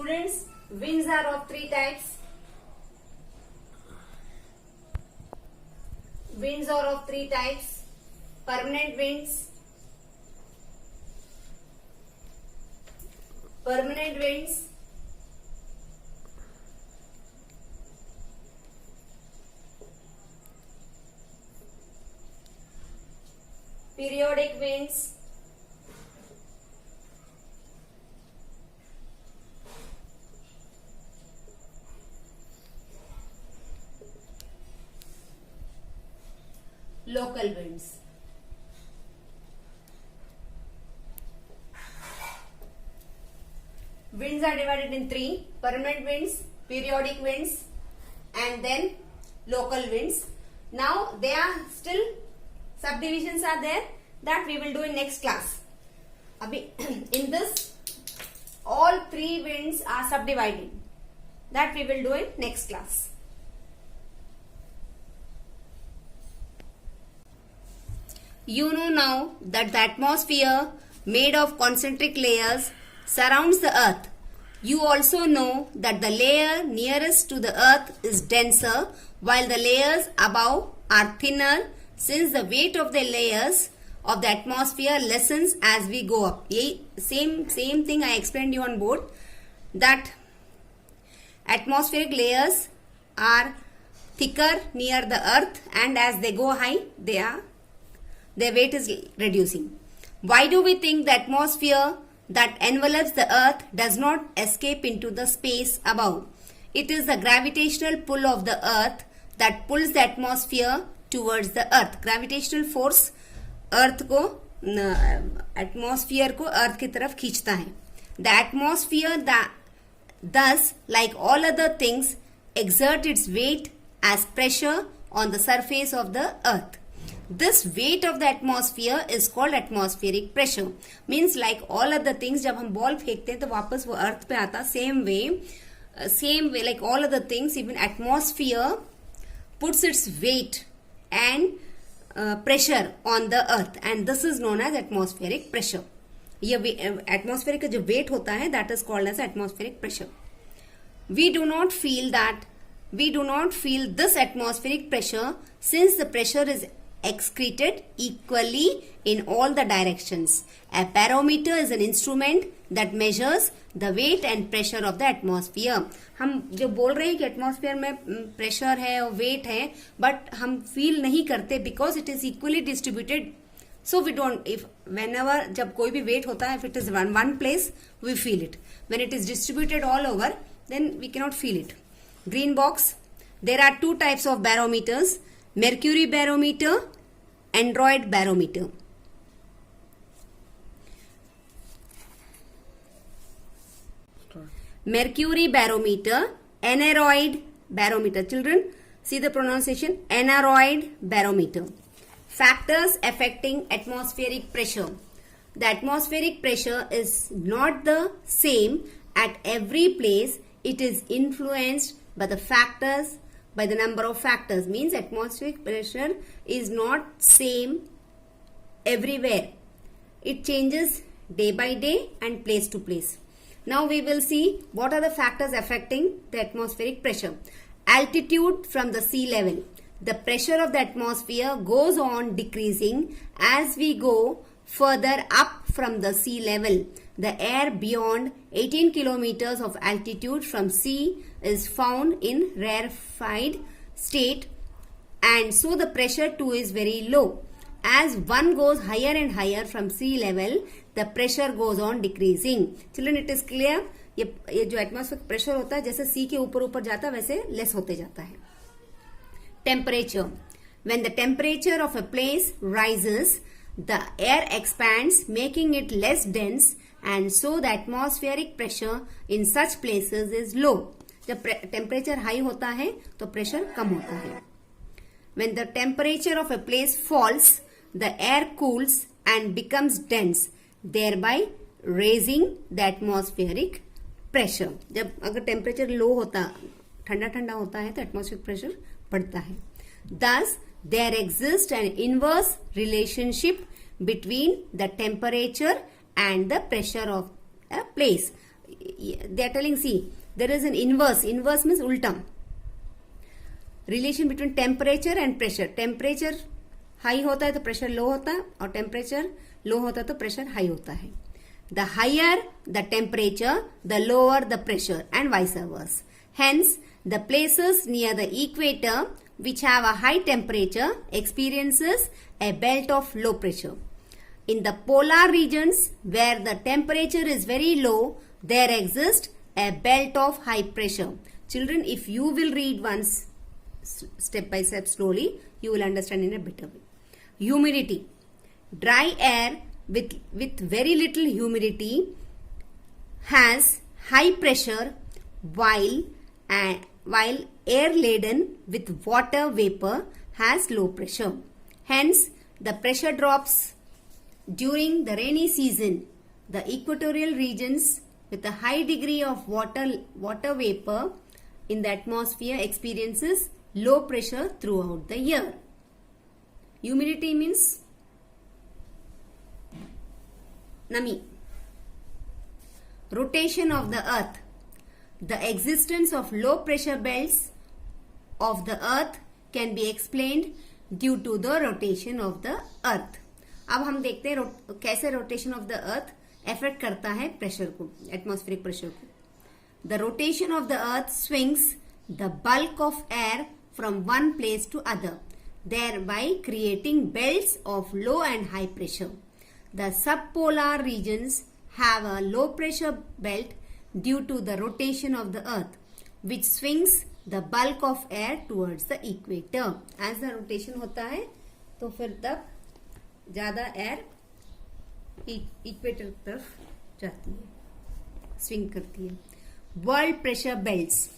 Students, winds are of three types. Winds are of three types. Permanent winds, periodic winds, local winds. Winds are divided in three: permanent winds, periodic winds, and then local winds. Now they are still subdivisions are there that we will do in next class. Abhi in this all three winds are subdivided that we will do in next class. You know now that the atmosphere made of concentric layers surrounds the earth. You also know that the layer nearest to the earth is denser while the layers above are thinner, since the weight of the layers of the atmosphere lessens as we go up. Same thing I explained you on board, that atmospheric layers are thicker near the earth, and as they go high, their weight is reducing. Why do we think the atmosphere that envelops the earth does not escape into the space above? It is the gravitational pull of the earth that pulls the atmosphere towards the earth. Gravitational force अर्थ को, atmosphere को अर्थ की तरफ खींचता है. The atmosphere thus, like all other things, exert its weight as pressure on the surface of the earth. This weight of the atmosphere is called atmospheric pressure. Means like all other things, जब हम ball फेंकते हैं तो वापस वो अर्थ पे आता. Same way like all other things, even atmosphere puts its weight and pressure on the earth, and this is known as atmospheric pressure. ये atmospheric का जो weight होता है, that is called as atmospheric pressure. We do not feel this atmospheric pressure, since the pressure is excreted equally in all the directions. A barometer is an instrument that measures the weight and pressure of the atmosphere. हम जो बोल रहे हैं कि atmosphere में pressure है और wait है, बट हम फील नहीं करते because it is equally distributed. So we don't, if whenever जब कोई भी वेट होता है, if it is one place we feel it. When it is distributed all over, then we cannot feel it. Green box. There are two types of barometers: mercury barometer, android barometer. Mercury barometer, aneroid barometer. Children, see the pronunciation, aneroid barometer. Factors affecting atmospheric pressure. The atmospheric pressure is not the same at every place. It is influenced by the number of factors. Means atmospheric pressure is not same everywhere. It changes day by day and place to place. Now we will see what are the factors affecting the atmospheric pressure. Altitude from the sea level. The pressure of the atmosphere goes on decreasing as we go further up from the sea level. The air beyond 18 kilometers of altitude from sea is found in rarefied state, and so the pressure too is very low. As one goes higher and higher from sea level, the pressure goes on decreasing. Children, it is clear. ये जो atmospheric pressure होता है, जैसे सी के ऊपर जाता है वैसे लेस होते जाता है. Temperature. When the temperature of a place rises, the air expands, making it less dense, and so the atmospheric pressure in such places is low. जब टेम्परेचर हाई होता है तो प्रेशर कम होता है. When the temperature of a place falls, the air cools and becomes dense, thereby raising the atmospheric pressure. जब अगर temperature low होता, ठंडा होता है तो एटमॉस्फेरिक प्रेशर बढ़ता है. Thus, there exists an inverse relationship between the temperature and the pressure of a place. they are telling, see, there is an inverse. Inverse means ulta. Relation between temperature and pressure. Temperature high होता है तो pressure low होता है, और temperature low होता है तो pressure high होता है. The higher the temperature, the lower the pressure, and vice versa. Hence, the places near the equator which have a high temperature experiences a belt of low pressure. In the polar regions where the temperature is very low, there exists a belt of high pressure. Children, if you will read once step by step slowly, you will understand in a better way. Humidity. Dry air with very little humidity has high pressure, while air laden with water vapor has low pressure. Hence, the pressure drops during the rainy season. The equatorial regions with a high degree of water vapor in the atmosphere experiences low pressure throughout the year. Humidity means nami. Rotation of the earth. The existence of low pressure belts of the earth can be explained due to the rotation of the earth. अब हम देखते हैं कैसे rotation of the earth affect करता है pressure को, atmospheric pressure को. The rotation of the earth swings the bulk of air from one place to other, thereby creating belts of low and high pressure. The subpolar regions have a low pressure belt due to the rotation of the earth, which swings the bulk of air towards the equator. As the rotation होता है तो फिर तब ज़्यादा air equator तरफ जाती है, swing करती है. World pressure belts.